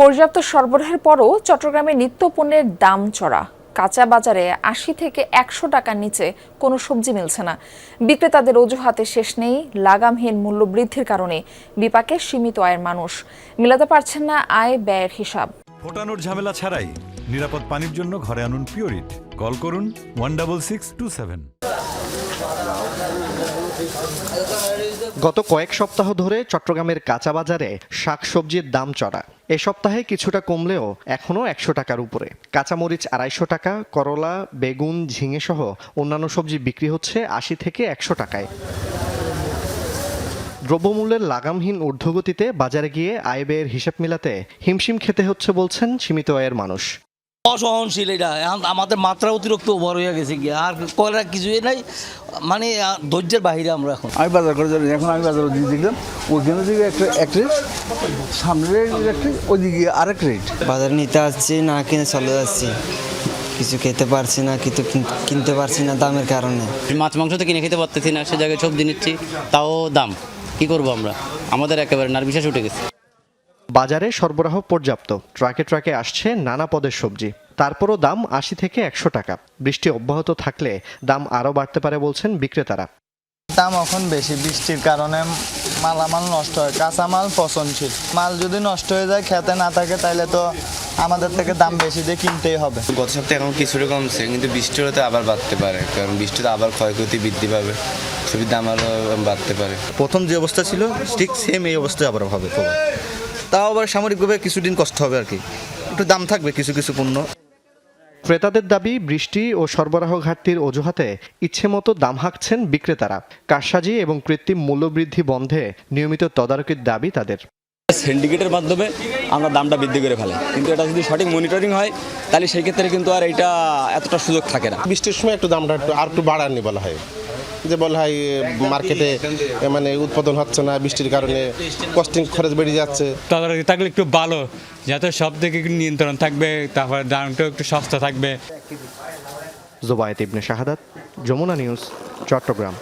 পর্যাপ্ত সরবরাহের পরও চট্টগ্রামে নিত্যপণ্যের দাম চড়া। কাঁচা বাজারে ৮০ থেকে ১০০ টাকার নিচে কোনো সবজি মিলছে না। বিক্রেতাদের অজুহাতে শেষ নেই, লাগামহীন মূল্য বৃদ্ধির কারণে বিপাকে সীমিত আয়ের মানুষ মেলাতে পারছেন না আয় ব্যয়ের হিসাব। ফোটানোর ঝামেলা ছাড়াই নিরাপদ পানির জন্য ঘরে আনুন পিওরিট। কল করুন 16627। গত কয়েক সপ্তাহ ধরে চট্টগ্রামের কাঁচা বাজারে শাকসবজির দাম চড়া। এ সপ্তাহে কিছুটা কমলেও এখনও ১০০ টাকার উপরে। কাঁচামরিচ ২৫০ টাকা, করলা, বেগুন, ঝিঙে সহ অন্যান্য সবজি বিক্রি হচ্ছে ৮০ থেকে ১০০ টাকায়। দ্রব্যমূল্যের লাগামহীন ঊর্ধ্বগতিতে বাজারে গিয়ে আয় ব্যয়ের হিসাব মেলাতে হিমশিম খেতে হচ্ছে বলছেন সীমিত আয়ের মানুষ। অসহনশীল, এটা আমাদের মাত্রা অতিরিক্ত ওভার হয়ে গেছে গিয়ে, আর করার কিছুই নাই, মানে ধৈর্যের বাহিরে আমরা এখন। আমি বাজার করে জানি, এখন আমি বাজার দিয়ে দেখলাম ওইখানে দিকে এক রেট, সামনের একটা ওইদিকে আরেক রেট। বাজার নিতে আসছি, না কিনে চলে যাচ্ছি, কিছু খেতে পারছি না, কিছু কিনতে পারছি না দামের কারণে। মাছ মাংস তো কিনে খেতে পারতেছি না, সে জায়গায় সবজি নিচ্ছি, তাও দাম। কি করবো আমরা, আমাদের একেবারে নার্ভিস উঠে গেছে। বাজারে সরবরাহ পর্যাপ্ত, ট্রাকে ট্রাকে আসছে নানা পদের সবজি, তারপরও দাম ৮০ থেকে ১০০ টাকা। বৃষ্টি অব্যাহত থাকলে দাম আরও বাড়তে পারে বলছেন বিক্রেতারা। দাম এখন বেশি, বৃষ্টির কারণে মালামাল নষ্ট হয়, কাঁচামাল পচনশীল মাল যদি নষ্ট হয়ে যায়, খেতে না থাকে, তাহলে তো আমাদের থেকে দাম বেশি দিয়ে কিনতেই হবে। গত সপ্তাহে এখন কিছুটা কমছে, কিন্তু বৃষ্টি হলে তো আবার বাড়তে পারে, কারণ বৃষ্টিতে আবার ক্ষয়ক্ষতি বৃদ্ধি পাবে, সবজির দাম আরও বাড়তে পারে। প্রথম যে অবস্থা ছিল ঠিক সেম এই অবস্থায় আবার হবে, তাও আবার সামরিকভাবে কিছুদিন কষ্ট হবে আর কি, একটু দাম থাকবে কিছু কিছু পণ্য। ক্রেতাদের দাবি, বৃষ্টি ও সরবরাহ ঘাটতির অজুহাতে ইচ্ছেমতো দাম হাঁকছেন বিক্রেতারা। কারসাজি এবং কৃত্রিম মূল্যবৃদ্ধি বন্ধে নিয়মিত তদারকির দাবি তাদের। সিন্ডিকেটের মাধ্যমে আমরা দামটা বৃদ্ধি করে ফেলি, কিন্তু এটা যদি সঠিক মনিটরিং হয় তাহলে সেই ক্ষেত্রে কিন্তু আর এটা এতটা সুযোগ থাকে না। বৃষ্টির সময় একটু দামটা একটু বাড়াননি বলা হয়, যে বলা হয় মার্কেটে মানে উৎপাদন হচ্ছে না, বৃষ্টির কারণে কস্টিং খরচ বেড়ে যাচ্ছে। তদারকি থাকলে একটু ভালো, যাতে সব দিকে নিয়ন্ত্রণ থাকবে, তারপরে দামটা একটু সস্তা থাকবে। জোবায়েত ইবনে শাহাদাত, যমুনা নিউজ, চট্টগ্রাম।